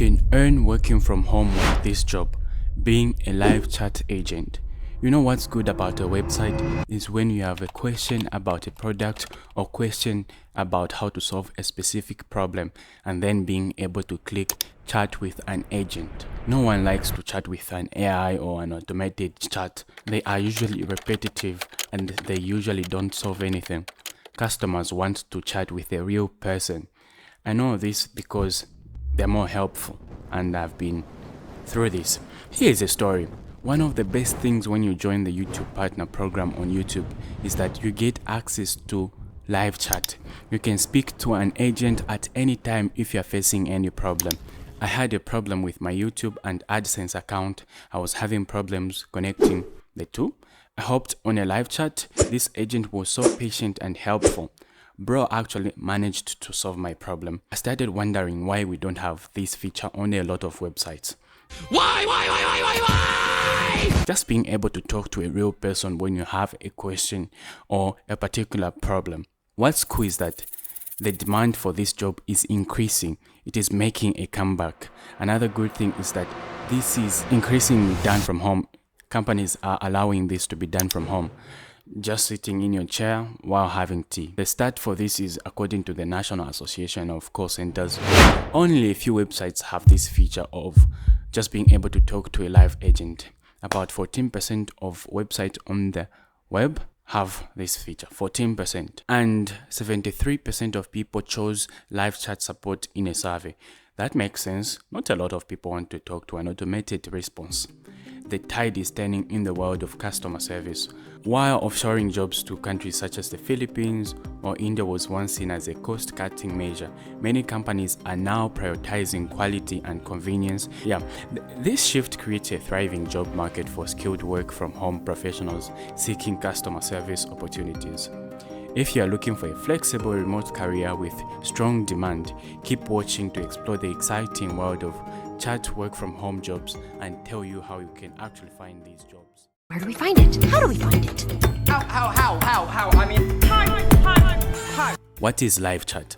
can earn working from home with this job, being a live chat agent. You know what's good about a website is when you have a question about a product or question about how to solve a specific problem and then being able to click chat with an agent. No one likes to chat with an AI or an automated chat. They are usually repetitive and they usually don't solve anything. Customers want to chat with a real person. I know this because they're more helpful and I've been through this. Here's a story. One of the best things when you join the YouTube Partner program on YouTube is that you get access to live chat. You can speak to an agent at any time if you're facing any problem. I had a problem with my YouTube and AdSense account. I was having problems connecting the two. I hopped on a live chat. This agent was so patient and helpful. Bro actually managed to solve my problem. I started wondering why we don't have this feature on a lot of websites. Why? Just being able to talk to a real person when you have a question or a particular problem. What's cool is that the demand for this job is increasing. It is making a comeback. Another good thing is that this is increasingly done from home. Companies are allowing this to be done from home, just sitting in your chair while having tea. The stat for this is according to the National Association of Call Centers. Only a few websites have this feature of just being able to talk to a live agent. About 14% of websites on the web have this feature, 14%. And 73% of people chose live chat support in a survey. That makes sense. Not a lot of people want to talk to an automated response. The tide is turning in the world of customer service. While offshoring jobs to countries such as the Philippines or India was once seen as a cost-cutting measure, many companies are now prioritizing quality and convenience. This shift creates a thriving job market for skilled work-from-home professionals seeking customer service opportunities. If you are looking for a flexible remote career with strong demand, keep watching to explore the exciting world of chat work-from-home jobs and tell you how you can actually find these jobs. Where do we find it? How do we find it? How? I mean, hi. What is live chat?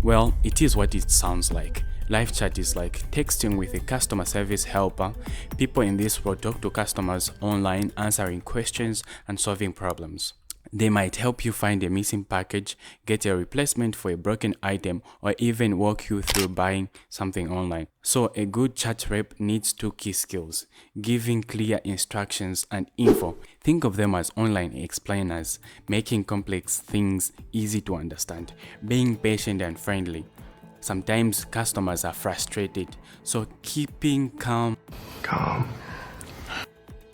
Well, it is what it sounds like. Live chat is like texting with a customer service helper. People in this world talk to customers online, answering questions and solving problems. They might help you find a missing package, get a replacement for a broken item, or even walk you through buying something online. So a good chat rep needs two key skills: giving clear instructions and info. Think of them as online explainers, making complex things easy to understand, being patient and friendly. Sometimes customers are frustrated, so keeping calm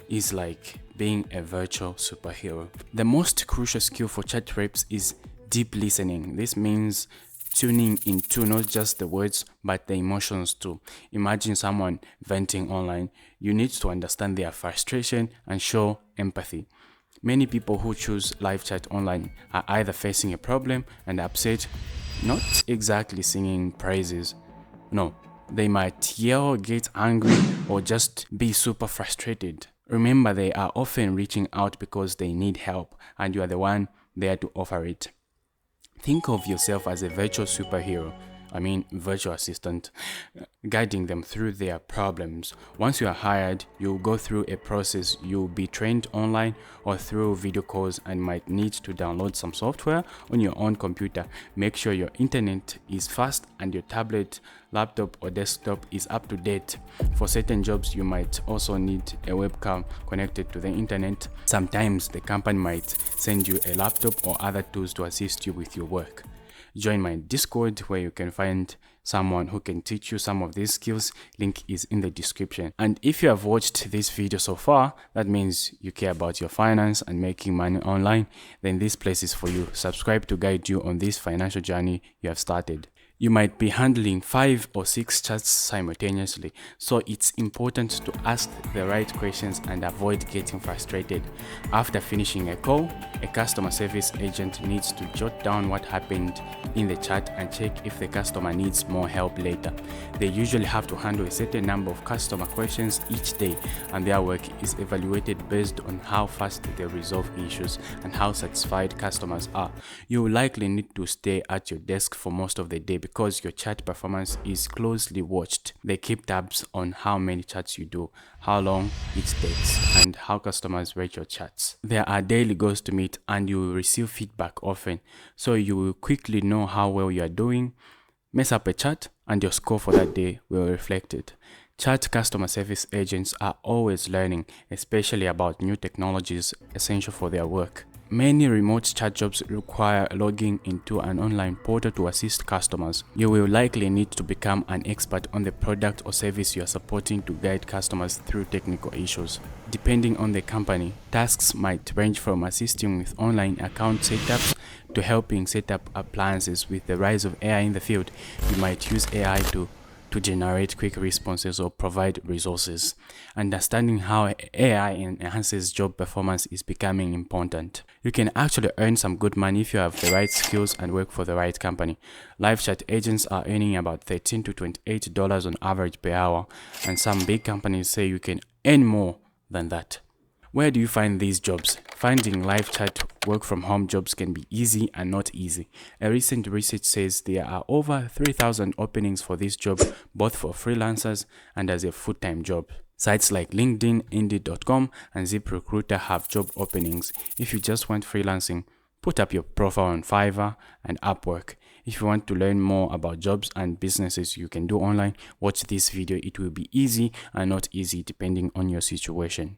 is like being a virtual superhero. The most crucial skill for chat reps is deep listening. This means tuning into not just the words but the emotions too. Imagine someone venting online. You need to understand their frustration and show empathy. Many people who choose live chat online are either facing a problem and upset, not exactly singing praises. No, they might yell, get angry, or just be super frustrated. Remember, they are often reaching out because they need help and you are the one there to offer it. Think of yourself as a virtual superhero, virtual assistant, guiding them through their problems. Once you are hired, you'll go through a process. You'll be trained online or through video calls and might need to download some software on your own computer. Make sure your internet is fast and your tablet, laptop or desktop is up to date. For certain jobs, you might also need a webcam connected to the internet. Sometimes the company might send you a laptop or other tools to assist you with your work. Join my Discord where you can find someone who can teach you some of these skills. Link is in the description. And if you have watched this video so far, that means you care about your finance and making money online, then this place is for you. Subscribe to guide you on this financial journey you have started. You might be handling 5 or 6 chats simultaneously, so it's important to ask the right questions and avoid getting frustrated. After finishing a call, a customer service agent needs to jot down what happened in the chat and check if the customer needs more help later. They usually have to handle a certain number of customer questions each day, and their work is evaluated based on how fast they resolve issues and how satisfied customers are. You will likely need to stay at your desk for most of the day because your chat performance is closely watched. They keep tabs on how many chats you do, how long it takes, and how customers rate your chats. There are daily goals to meet, and you will receive feedback often, so you will quickly know how well you are doing. Mess up a chat and your score for that day will reflect it. Chat customer service agents are always learning, especially about new technologies essential for their work. Many remote chat jobs require logging into an online portal to assist customers. You will likely need to become an expert on the product or service you are supporting to guide customers through technical issues. Depending on the company, tasks might range from assisting with online account setups to helping set up appliances. With the rise of AI in the field, you might use AI to generate quick responses or provide resources. Understanding how AI enhances job performance is becoming important. You can actually earn some good money if you have the right skills and work for the right company. Live chat agents are earning about $13 to $28 on average per hour, and some big companies say you can earn more than that. Where do you find these jobs? Finding live chat work from home jobs can be easy and not easy. A recent research says there are over 3,000 openings for this job, both for freelancers and as a full-time job. Sites like LinkedIn, Indeed.com, and ZipRecruiter have job openings. If you just want freelancing, put up your profile on Fiverr and Upwork. If you want to learn more about jobs and businesses you can do online, watch this video. It will be easy and not easy depending on your situation.